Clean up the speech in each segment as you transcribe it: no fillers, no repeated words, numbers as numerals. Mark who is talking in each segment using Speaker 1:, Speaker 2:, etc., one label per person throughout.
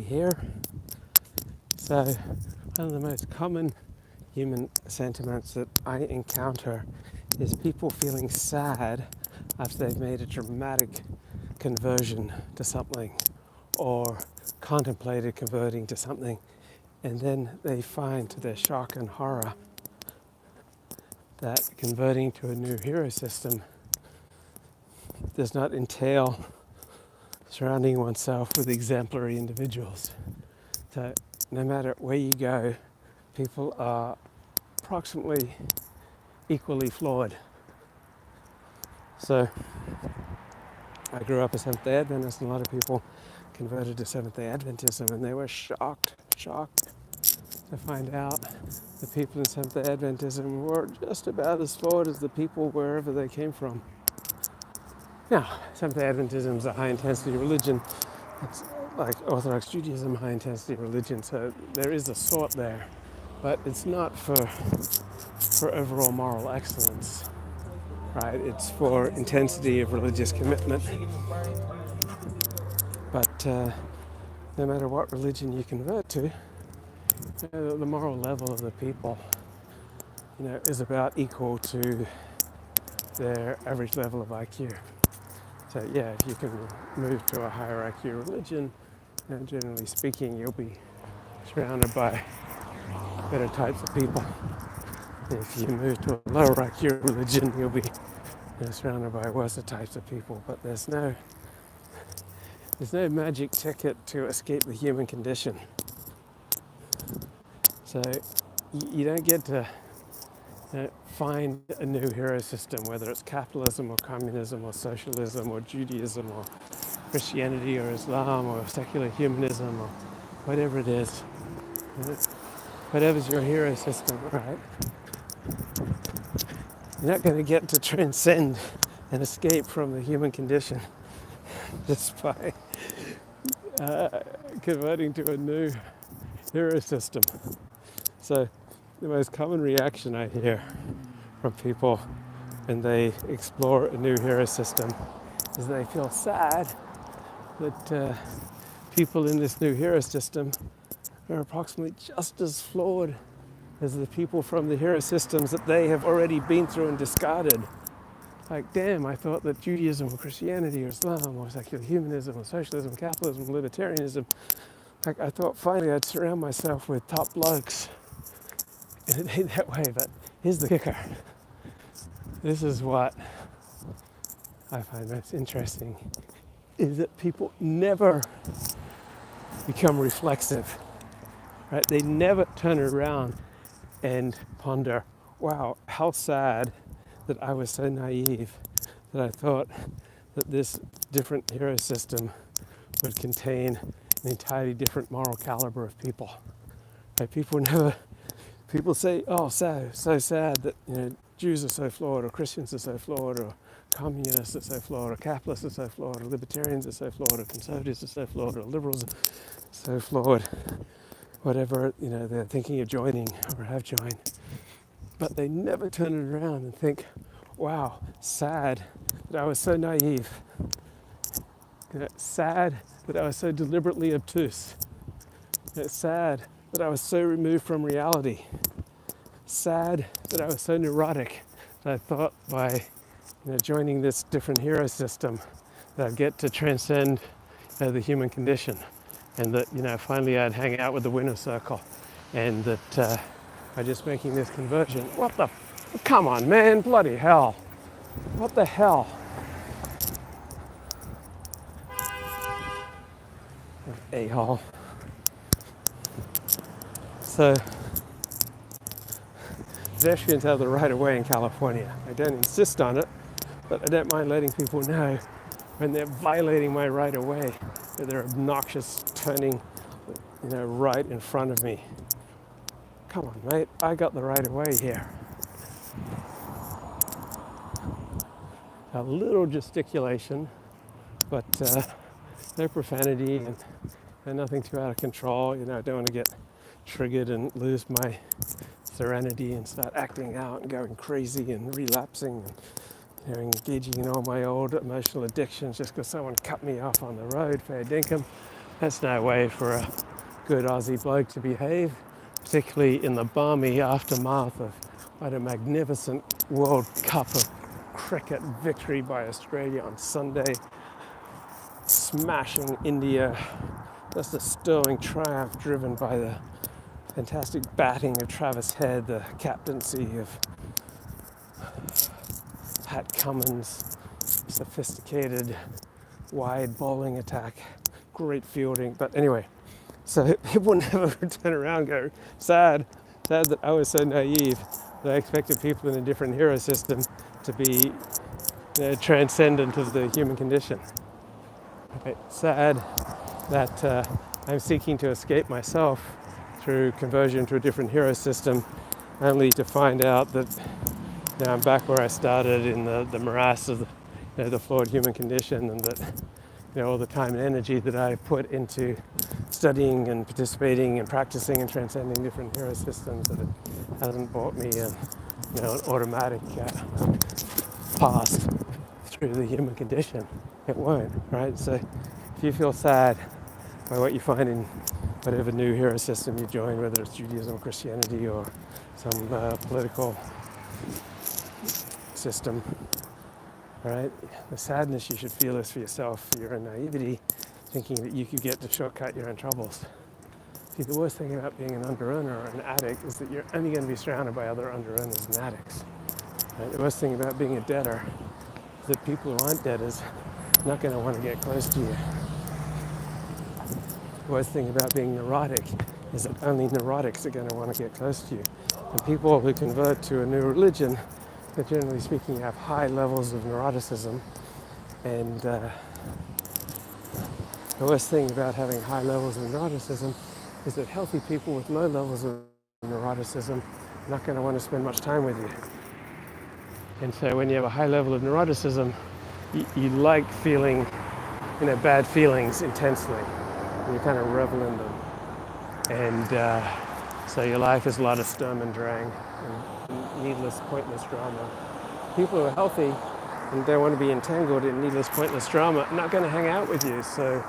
Speaker 1: here. So one of the most common human sentiments that I encounter is people feeling sad after they've made a dramatic conversion to something or contemplated converting to something, and then they find to their shock and horror that converting to a new hero system does not entail surrounding oneself with exemplary individuals. So no matter where you go, people are approximately equally flawed. So I grew up a Seventh-day Adventist, and a lot of people converted to Seventh-day Adventism, and they were shocked to find out the people in Seventh-day Adventism were just about as flawed as the people wherever they came from. Now, Seventh-day Adventism is a high-intensity religion. It's like Orthodox Judaism, high-intensity religion, so there is a sort there, but it's not for overall moral excellence, right? It's for intensity of religious commitment. But no matter what religion you convert to, the moral level of the people, is about equal to their average level of IQ. So yeah, if you can move to a higher IQ religion, generally speaking, you'll be surrounded by better types of people. If you move to a lower IQ religion, you'll be surrounded by worse types of people. But there's no magic ticket to escape the human condition. So you don't get to find a new hero system, whether it's capitalism or communism or socialism or Judaism or Christianity or Islam or secular humanism or whatever it is. Whatever's your hero system, right? You're not going to get to transcend and escape from the human condition just by converting to a new hero system. So the most common reaction I hear from people when they explore a new hero system is they feel sad that people in this new hero system are approximately just as flawed as the people from the hero systems that they have already been through and discarded. Like, damn, I thought that Judaism or Christianity or Islam or secular humanism or socialism, capitalism, libertarianism, like I thought finally I'd surround myself with top blokes. And it ain't that way, but here's the kicker. This is what I find most interesting, is that people never become reflexive, right? They never turn around and ponder, wow, how sad that I was so naive that I thought that this different hero system would contain an entirely different moral caliber of people. Right? People say, oh, so sad that Jews are so flawed, or Christians are so flawed, or communists are so flawed, or capitalists are so flawed, or libertarians are so flawed, or conservatives are so flawed, or liberals are so flawed, whatever they're thinking of joining or have joined. But they never turn it around and think, wow, sad that I was so naive. Sad that I was so deliberately obtuse. Sad that I was so removed from reality. Sad that I was so neurotic that I thought by joining this different hero system that I'd get to transcend the human condition, and that finally I'd hang out with the winner circle, and that by just making this conversion, come on, man, bloody hell, what the hell? A-hole. So pedestrians have the right of way in California. I don't insist on it, but I don't mind letting people know when they're violating my right of way, that they're obnoxious turning right in front of me. Come on, mate, I got the right of way here. A little gesticulation, but no profanity and nothing too out of control. I don't want to get triggered and lose my serenity and start acting out and going crazy and relapsing and engaging in all my old emotional addictions just because someone cut me off on the road, fair dinkum. That's no way for a good Aussie bloke to behave, particularly in the balmy aftermath of quite a magnificent World Cup of cricket victory by Australia on Sunday, smashing India. Just a sterling triumph driven by the fantastic batting of Travis Head, the captaincy of Pat Cummins, sophisticated wide bowling attack, great fielding. But anyway, so people never turn around and go, sad that I was so naive that I expected people in a different hero system to be transcendent of the human condition. Right? Sad that I'm seeking to escape myself through conversion to a different hero system, only to find out that now I'm back where I started in the morass of the flawed human condition, and that all the time and energy that I put into studying and participating and practicing and transcending different hero systems, that it hasn't brought me an automatic pass through the human condition. It won't, right? So if you feel sad by what you find in whatever new hero system you join, whether it's Judaism or Christianity or some political system, right? The sadness you should feel is for yourself, for your own naivety, thinking that you could get to shortcut your own troubles. See, the worst thing about being an under-earner or an addict is that you're only going to be surrounded by other under-earners and addicts. Right? The worst thing about being a debtor is that people who aren't debtors are not going to want to get close to you. The worst thing about being neurotic is that only neurotics are going to want to get close to you. And people who convert to a new religion, that generally speaking have high levels of neuroticism, and the worst thing about having high levels of neuroticism is that healthy people with low levels of neuroticism are not going to want to spend much time with you. And so when you have a high level of neuroticism, you like feeling bad feelings intensely, and you kind of revel in them. And so your life is a lot of Sturm and Drang and needless, pointless drama. People who are healthy and don't want to be entangled in needless, pointless drama are not going to hang out with you. So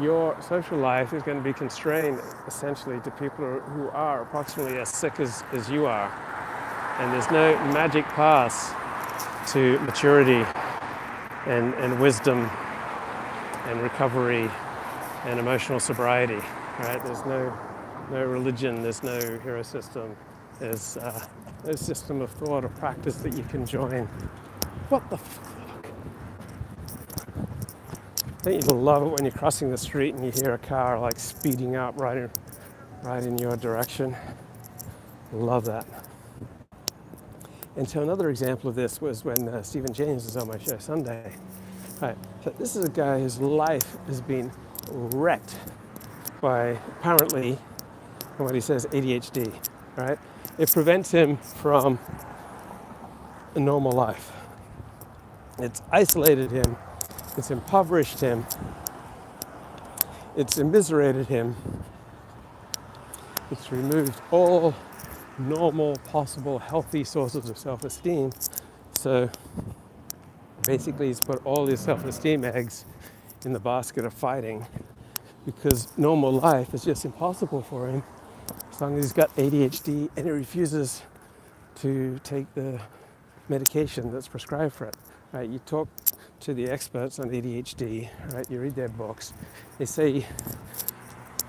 Speaker 1: your social life is going to be constrained essentially to people who are approximately as sick as you are. And there's no magic pass to maturity and wisdom and recovery and emotional sobriety. Right? There's no religion, there's no hero system. There's no system of thought or practice that you can join. What the fuck? Don't you love it when you're crossing the street and you hear a car like speeding up right in your direction? Love that. And so another example of this was when Stephen James was on my show Sunday. Right. So this is a guy whose life has been wrecked by apparently, what he says, ADHD. Right? It prevents him from a normal life. It's isolated him. It's impoverished him. It's immiserated him. It's removed all normal, possible, healthy sources of self-esteem. So basically he's put all his self-esteem eggs in the basket of fighting, because normal life is just impossible for him as long as he's got ADHD and he refuses to take the medication that's prescribed for it. Right? You talk to the experts on ADHD, right? You read their books. They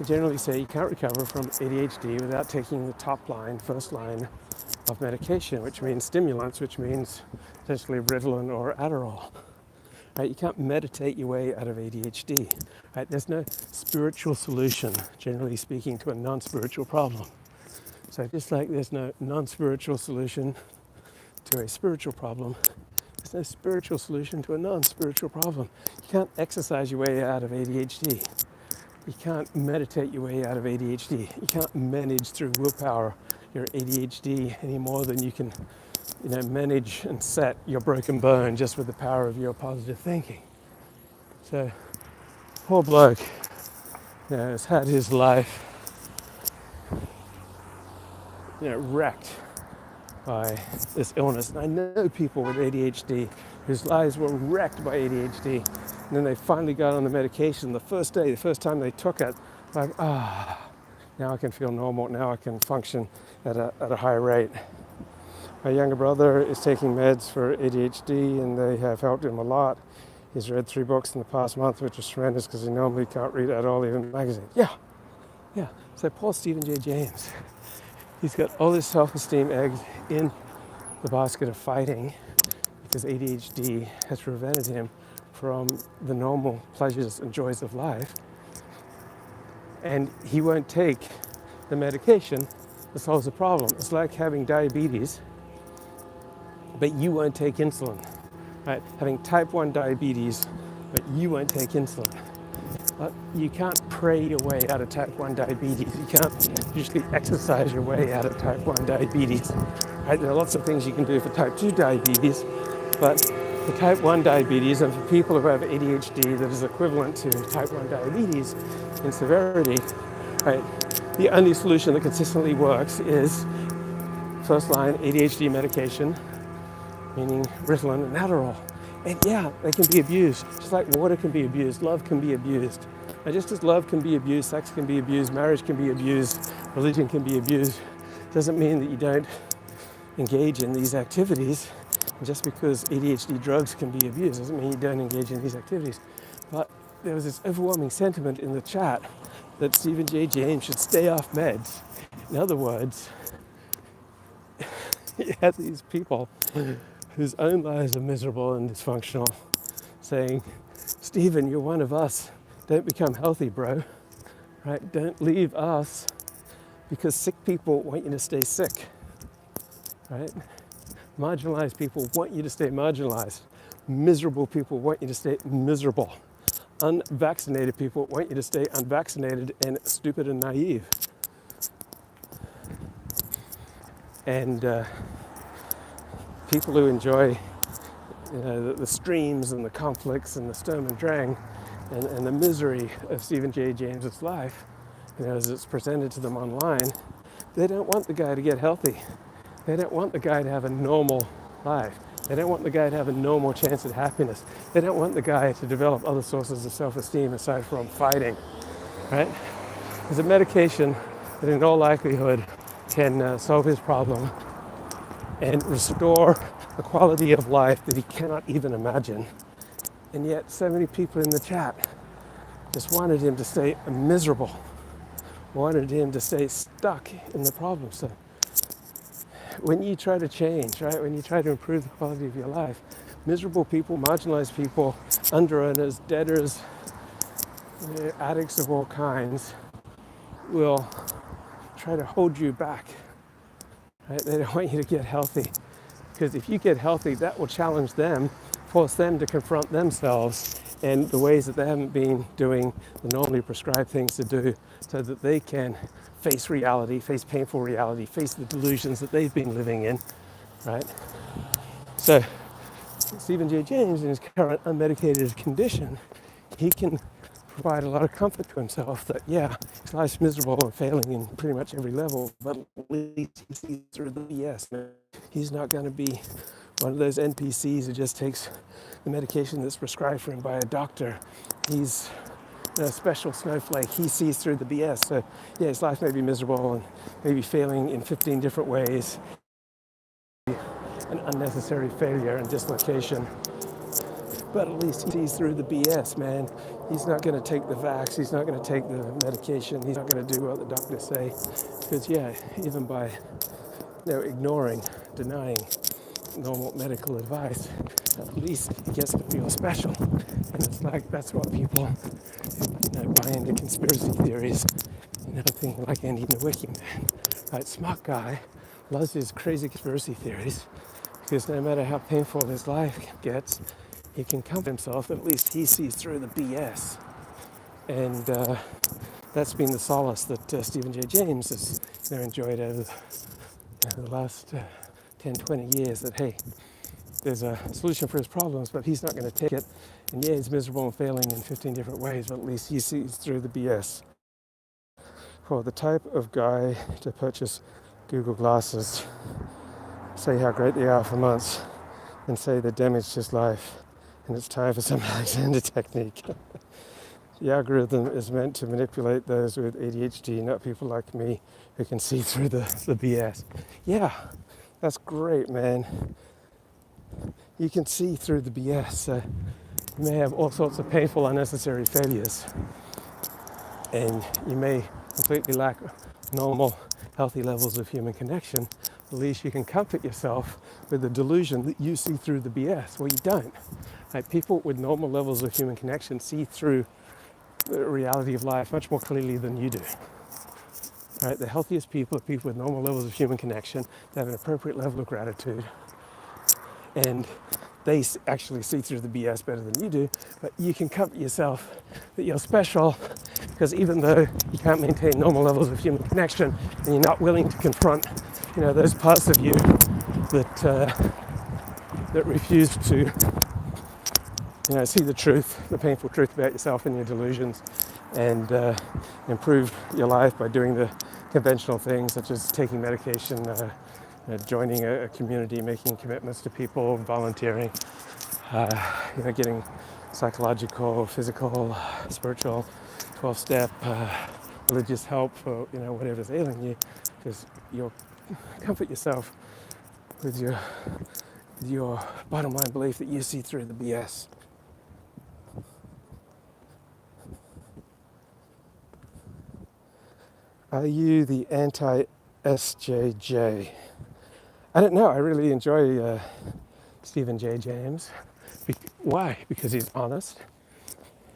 Speaker 1: generally say you can't recover from ADHD without taking the first line of medication, which means stimulants, which means essentially Ritalin or Adderall. Right? You can't meditate your way out of ADHD. Right? There's no spiritual solution, generally speaking, to a non-spiritual problem. So just like there's no non-spiritual solution to a spiritual problem, there's no spiritual solution to a non-spiritual problem. You can't exercise your way out of ADHD. You can't meditate your way out of ADHD. You can't manage through willpower your ADHD any more than you can, manage and set your broken bone just with the power of your positive thinking. So, poor bloke, has had his life, wrecked by this illness. And I know people with ADHD whose lives were wrecked by ADHD, And then they finally got on the medication. The first day, the first time they took it, like, now I can feel normal. Now I can function at a high rate. My younger brother is taking meds for ADHD, and they have helped him a lot. He's read 3 books in the past month, which is tremendous because he normally can't read at all, even magazines. Yeah. So Paul Stephen J. James, he's got all his self-esteem eggs in the basket of fighting because ADHD has prevented him from the normal pleasures and joys of life. And he won't take the medication that solves the problem. It's like having diabetes, but you won't take insulin. Right? Having type 1 diabetes, but you won't take insulin. You can't pray your way out of type 1 diabetes. You can't usually exercise your way out of type 1 diabetes. Right? There are lots of things you can do for type 2 diabetes, but for type 1 diabetes and for people who have ADHD that is equivalent to type 1 diabetes in severity, right, the only solution that consistently works is first line ADHD medication, meaning Ritalin and Adderall. And yeah, they can be abused, just like water can be abused, love can be abused. And just as love can be abused, sex can be abused, marriage can be abused, religion can be abused, doesn't mean that you don't engage in these activities. And just because ADHD drugs can be abused doesn't mean you don't engage in these activities. But there was this overwhelming sentiment in the chat that Stephen J. James should stay off meds. In other words, you had these people whose own lives are miserable and dysfunctional saying, Stephen, you're one of us. Don't become healthy, bro. Right? Don't leave us because sick people want you to stay sick. Right? Marginalized people want you to stay marginalized. Miserable people want you to stay miserable. Unvaccinated people want you to stay unvaccinated and stupid and naive. And people who enjoy the streams and the conflicts and the Sturm and Drang and the misery of Stephen J. James's life, as it's presented to them online, they don't want the guy to get healthy. They don't want the guy to have a normal life. They don't want the guy to have a normal chance at happiness. They don't want the guy to develop other sources of self-esteem aside from fighting, right? There's a medication that in all likelihood can solve his problem and restore a quality of life that he cannot even imagine. And yet so many people in the chat just wanted him to stay miserable, wanted him to stay stuck in the problem. So when you try to change, right, when you try to improve the quality of your life, miserable people, marginalized people, under-earners, debtors, addicts of all kinds will try to hold you back. Right? They don't want you to get healthy. Because if you get healthy, that will challenge them, force them to confront themselves and the ways that they haven't been doing the normally prescribed things to do so that they can face reality, face painful reality, face the delusions that they've been living in, right? So Stephen J. James, in his current unmedicated condition, he can provide a lot of comfort to himself that, yeah, his life's miserable and failing in pretty much every level, but at least he sees through the BS. He's not going to be one of those NPCs who just takes the medication that's prescribed for him by a doctor. He's a special snowflake. He sees through the BS. So, yeah, his life may be miserable and maybe failing in 15 different ways. An unnecessary failure and dislocation. But at least he sees through the BS, man. He's not going to take the vax. He's not going to take the medication. He's not going to do what the doctors say. Because, yeah, even by ignoring, denying normal medical advice, at least he gets to feel special. And it's like, that's what people buy into conspiracy theories, thinking like Andy Nowicki, man. Right, smart guy, loves his crazy conspiracy theories, because no matter how painful his life gets, he can comfort himself that at least he sees through the BS. And that's been the solace that Stephen J. James has enjoyed over the last 10, 20 years, that, hey, there's a solution for his problems, but he's not going to take it. And yeah, he's miserable and failing in 15 different ways, but at least he sees through the BS. For the type of guy to purchase Google glasses, say how great they are for months, and say they damaged his life, and it's time for some Alexander technique. The algorithm is meant to manipulate those with ADHD, not people like me who can see through the BS. Yeah, that's great, man. You can see through the BS. So you may have all sorts of painful, unnecessary failures, and you may completely lack normal, healthy levels of human connection. At least you can comfort yourself with the delusion that you see through the BS. Well, you don't. Like, people with normal levels of human connection see through the reality of life much more clearly than you do. Right? The healthiest people are people with normal levels of human connection. They have an appropriate level of gratitude, and they actually see through the BS better than you do. But you can comfort yourself that you're special, because even though you can't maintain normal levels of human connection, and you're not willing to confront, those parts of you that refuse to, see the truth, the painful truth about yourself and your delusions, and improve your life by doing the conventional things such as taking medication, joining a community, making commitments to people, volunteering, getting psychological, physical, spiritual, 12-step, religious help for whatever's ailing you, because you'll comfort yourself with your bottom line belief that you see through the BS. Are you the anti-SJJ? I don't know. I really enjoy Stephen J. James. Why? Because he's honest.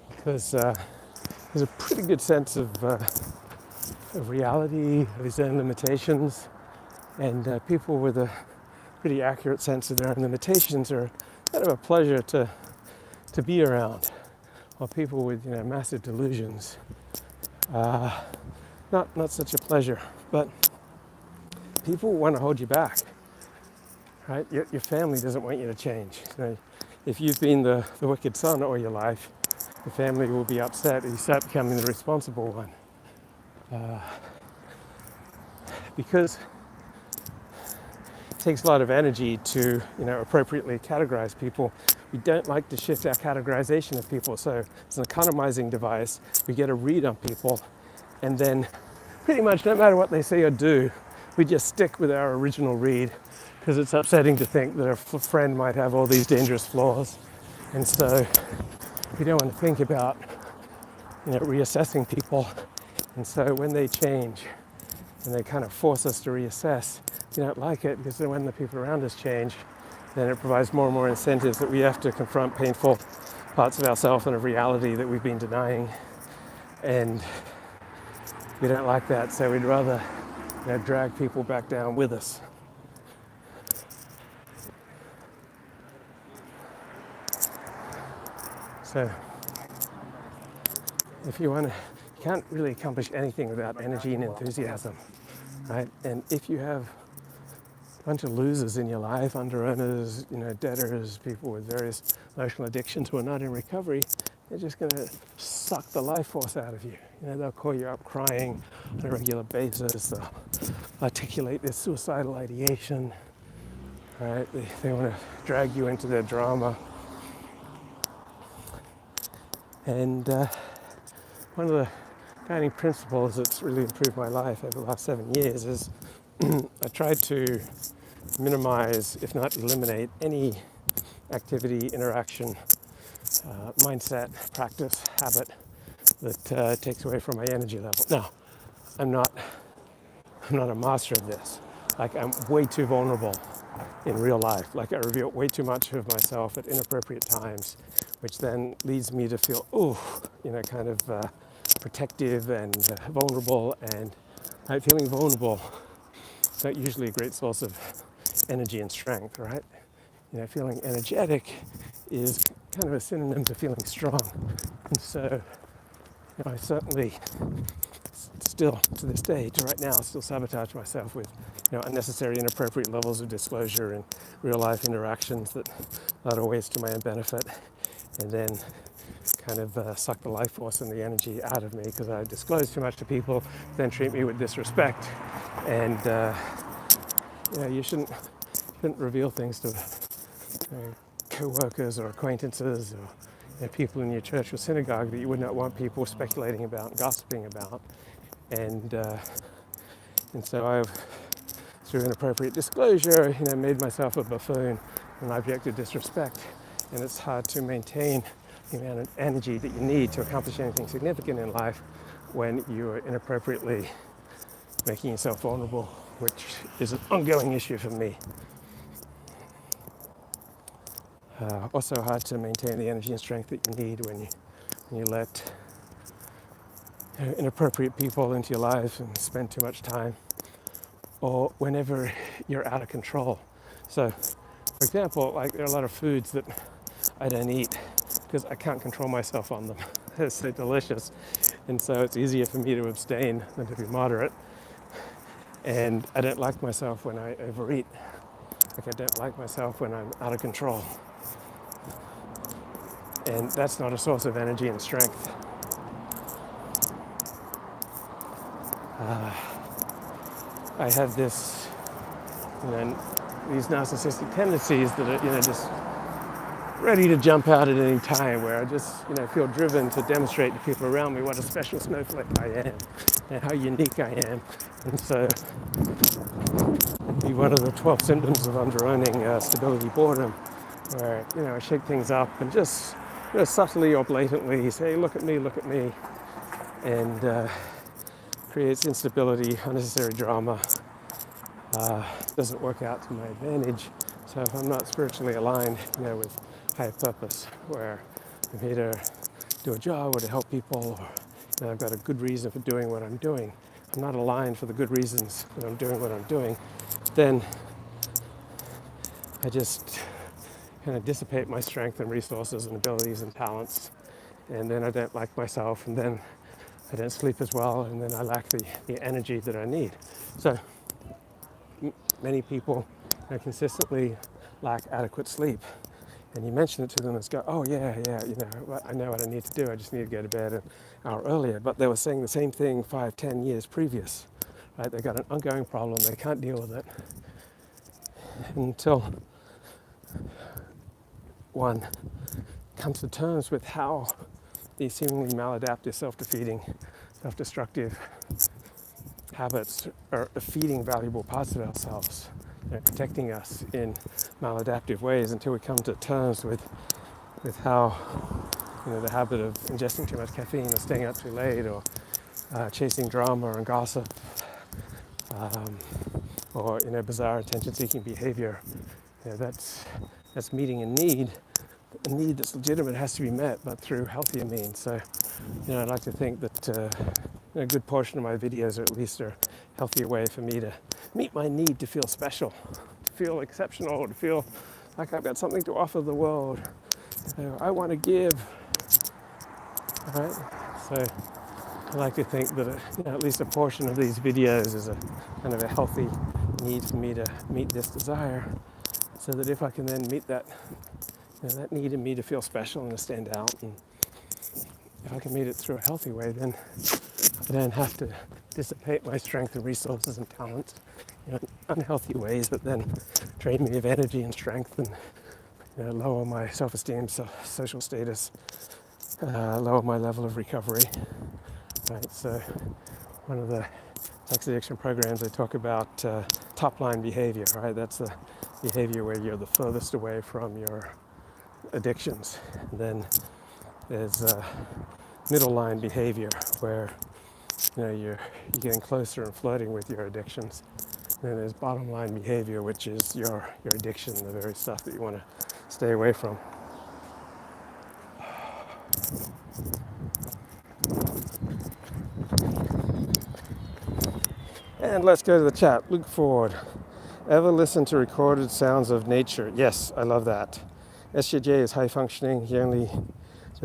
Speaker 1: Because there's a pretty good sense of reality, of his own limitations, and people with a pretty accurate sense of their own limitations are kind of a pleasure to be around. While people with massive delusions, not such a pleasure. But people want to hold you back, right? Your family doesn't want you to change. If you've been the wicked son all your life, the family will be upset if you start becoming the responsible one. Because it takes a lot of energy to appropriately categorize people. We don't like to shift our categorization of people, so it's an economizing device. We get a read on people, and then pretty much no matter what they say or do, we just stick with our original read, because it's upsetting to think that a friend might have all these dangerous flaws, and so we don't want to think about reassessing people. And so when they change and they kind of force us to reassess, we don't like it, because then when the people around us change, then it provides more and more incentives that we have to confront painful parts of ourselves and of reality that we've been denying. And we don't like that, so we'd rather drag people back down with us. So if you can't really accomplish anything without energy and enthusiasm, right? And if you have a bunch of losers in your life, under-earners, debtors, people with various emotional addictions who are not in recovery, they're just going to suck the life force out of you. They'll call you up crying on a regular basis. They'll articulate their suicidal ideation, right? They want to drag you into their drama. And one of the guiding principles that's really improved my life over the last 7 years is I tried to minimize, if not eliminate, any activity, interaction, mindset, practice, habit that takes away from my energy level. Now, I'm not a master of this. Like, I'm way too vulnerable in real life. Like, I reveal way too much of myself at inappropriate times, which then leads me to feel, kind of protective and vulnerable. And feeling vulnerable is not usually a great source of energy and strength, right? Feeling energetic is kind of a synonym to feeling strong. And so, I certainly still, to this day, to right now, still sabotage myself with unnecessary, inappropriate levels of disclosure and real life interactions that are ways to my own benefit, and then kind of suck the life force and the energy out of me because I disclose too much to people, then treat me with disrespect. And you shouldn't reveal things to co-workers or acquaintances or people in your church or synagogue that you would not want people speculating about, gossiping about. And so I've, through inappropriate disclosure, made myself a buffoon, an object of disrespect. And it's hard to maintain the amount of energy that you need to accomplish anything significant in life when you are inappropriately making yourself vulnerable, which is an ongoing issue for me. Also hard to maintain the energy and strength that you need when you let inappropriate people into your life and spend too much time, or whenever you're out of control. So, for example, like there are a lot of foods that I don't eat because I can't control myself on them. They're so delicious, and so it's easier for me to abstain than to be moderate. And I don't like myself when I overeat. Like I don't like myself when I'm out of control. And that's not a source of energy and strength. I have this, these narcissistic tendencies that are, just ready to jump out at any time, where I just, feel driven to demonstrate to people around me what a special snowflake I am and how unique I am. And so, be one of the 12 symptoms of underowning stability boredom, where, I shake things up and just, subtly or blatantly say, look at me, and creates instability, unnecessary drama, doesn't work out to my advantage. So if I'm not spiritually aligned, with higher purpose, where I'm here to do a job or to help people, or I've got a good reason for doing what I'm doing, I'm not aligned for the good reasons that I'm doing what I'm doing, then I just kind of dissipate my strength and resources and abilities and talents, and then I don't like myself, and then I don't sleep as well, and then I lack the energy that I need. So many people consistently lack adequate sleep, and you mention it to them and go, oh yeah, I know what I need to do, I just need to go to bed an hour earlier. But they were saying the same thing 5-10 years previous, right? They got an ongoing problem, they can't deal with it until one comes to terms with how these seemingly maladaptive, self-defeating, self-destructive habits are feeding valuable parts of ourselves, protecting us in maladaptive ways, until we come to terms with how the habit of ingesting too much caffeine or staying up too late, or chasing drama and gossip, or bizarre attention-seeking behavior, that's meeting a need that's legitimate, has to be met, but through healthier means. So, I'd like to think that a good portion of my videos, or at least, are a healthier way for me to meet my need to feel special, to feel exceptional, to feel like I've got something to offer the world. I want to give. All right. So I like to think that at least a portion of these videos is a kind of a healthy need for me to meet this desire, so that if I can then meet that that need in me to feel special and to stand out, and if I can meet it through a healthy way, then I don't have to dissipate my strength and resources and talents in unhealthy ways that then drain me of energy and strength, and lower my self-esteem, social status, lower my level of recovery. Right. So one of the sex addiction programs, they talk about top-line behavior. Right. That's the behavior where you're the furthest away from your addictions. And then there's middle line behavior, where you're getting closer and flirting with your addictions. And then there's bottom line behavior, which is your addiction, the very stuff that you want to stay away from. And let's go to the chat. Luke Ford. Ever listen to recorded sounds of nature? Yes, I love that. SJJ is high functioning. He only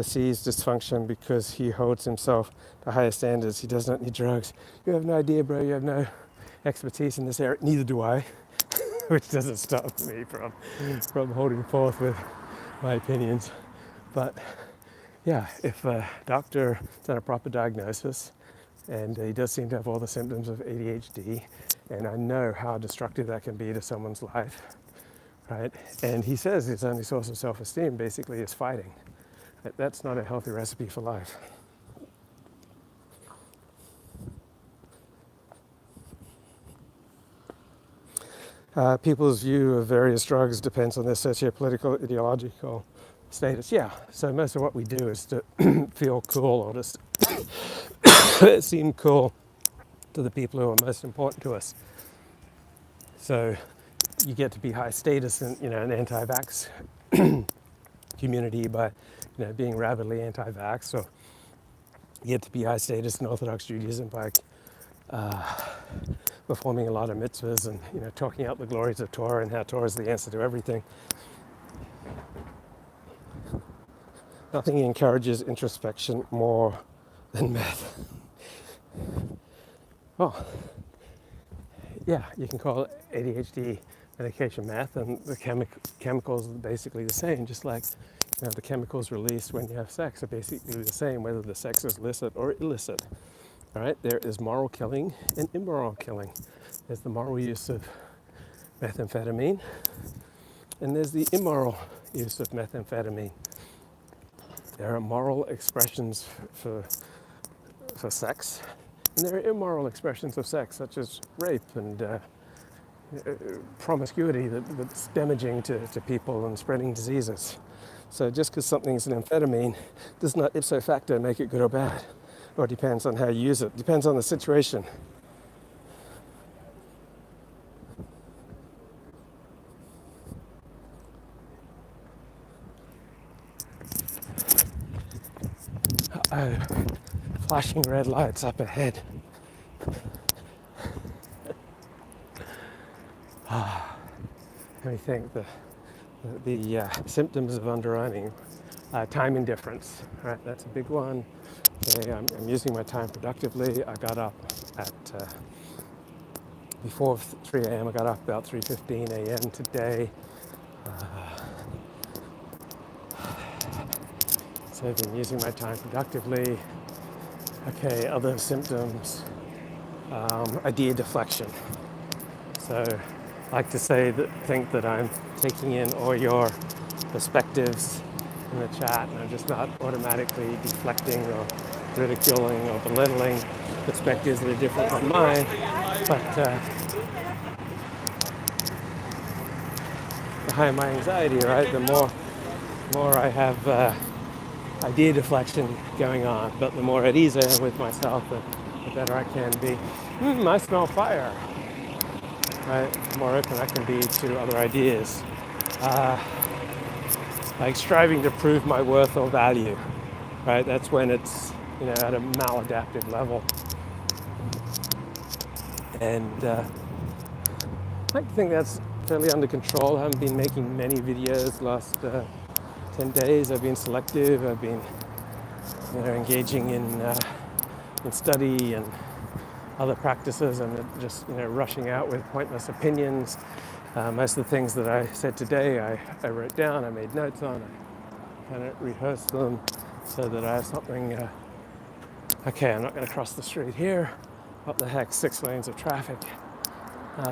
Speaker 1: sees dysfunction because he holds himself to higher standards. He does not need drugs. You have no idea, bro. You have no expertise in this area. Neither do I, which doesn't stop me from holding forth with my opinions. But yeah, if a doctor done a proper diagnosis, and he does seem to have all the symptoms of ADHD, and I know how destructive that can be to someone's life, right? And he says his only source of self-esteem basically is fighting. That's not a healthy recipe for life. People's view of various drugs depends on their socio-political, ideological status. Yeah, so most of what we do is to feel cool or just seem cool to the people who are most important to us. So you get to be high status in an anti-vax community by being rabidly anti-vax, or you get to be high status in Orthodox Judaism by performing a lot of mitzvahs and talking out the glories of Torah and how Torah is the answer to everything. Nothing encourages introspection more than meth. Well, yeah, you can call ADHD medication meth, and the chemicals are basically the same, just like the chemicals released when you have sex are basically the same, whether the sex is licit or illicit. All right, there is moral killing and immoral killing. There's the moral use of methamphetamine, and there's the immoral use of methamphetamine. There are moral expressions for sex, and there are immoral expressions of sex, such as rape and promiscuity that's damaging to people and spreading diseases. So just because something's an amphetamine does not ipso facto make it good or bad, or it depends on how you use it. Depends on the situation. Oh, flashing red lights up ahead. Let me think. The symptoms of under-earning, time indifference, right? That's a big one. Okay, I'm using my time productively. I got up at before 3 a.m. I got up about 3:15 a.m. today. So I've been using my time productively. Okay, other symptoms, idea deflection. So I like to think that I'm taking in all your perspectives in the chat, and I'm just not automatically deflecting or ridiculing or belittling perspectives that are different from mine. But the higher my anxiety, right, the more I have idea deflection going on. But the more at ease I am with myself, the better I can be. I smell fire. Right? The more open I can be to other ideas. Like striving to prove my worth or value. Right? That's when it's at a maladaptive level. And I like to think that's fairly under control. I haven't been making many videos the last 10 days. I've been selective. I've been engaging in study and other practices, and just rushing out with pointless opinions. Most of the things that I said today I wrote down, I made notes on, I kind of rehearsed them so that I have something. Okay, I'm not going to cross the street here. What the heck, 6 lanes of traffic.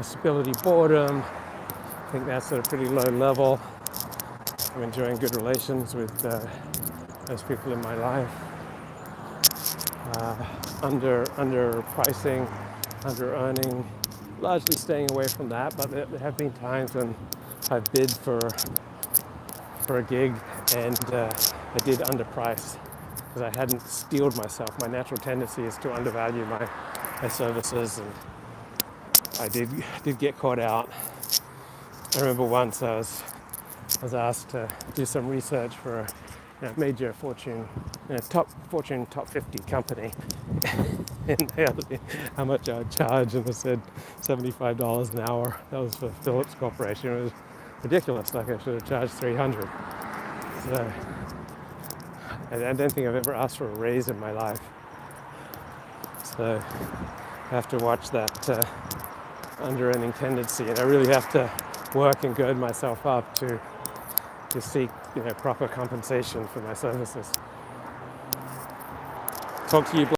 Speaker 1: Stability, boredom, I think that's at a pretty low level. I'm enjoying good relations with those people in my life. Under pricing, under earning, largely staying away from that, but there have been times when I've bid for a gig and I did underprice because I hadn't steeled myself. My natural tendency is to undervalue my services, and I did get caught out. I remember once I was asked to do some research for a major Fortune top 50 company, and they asked me how much I would charge, and I said $75 an hour. That was for Philips Corporation. It was ridiculous. Like I should have charged $300. So I don't think I've ever asked for a raise in my life. So I have to watch that under-earning tendency, and I really have to work and gird myself up to seek proper compensation for my services. Talk to you.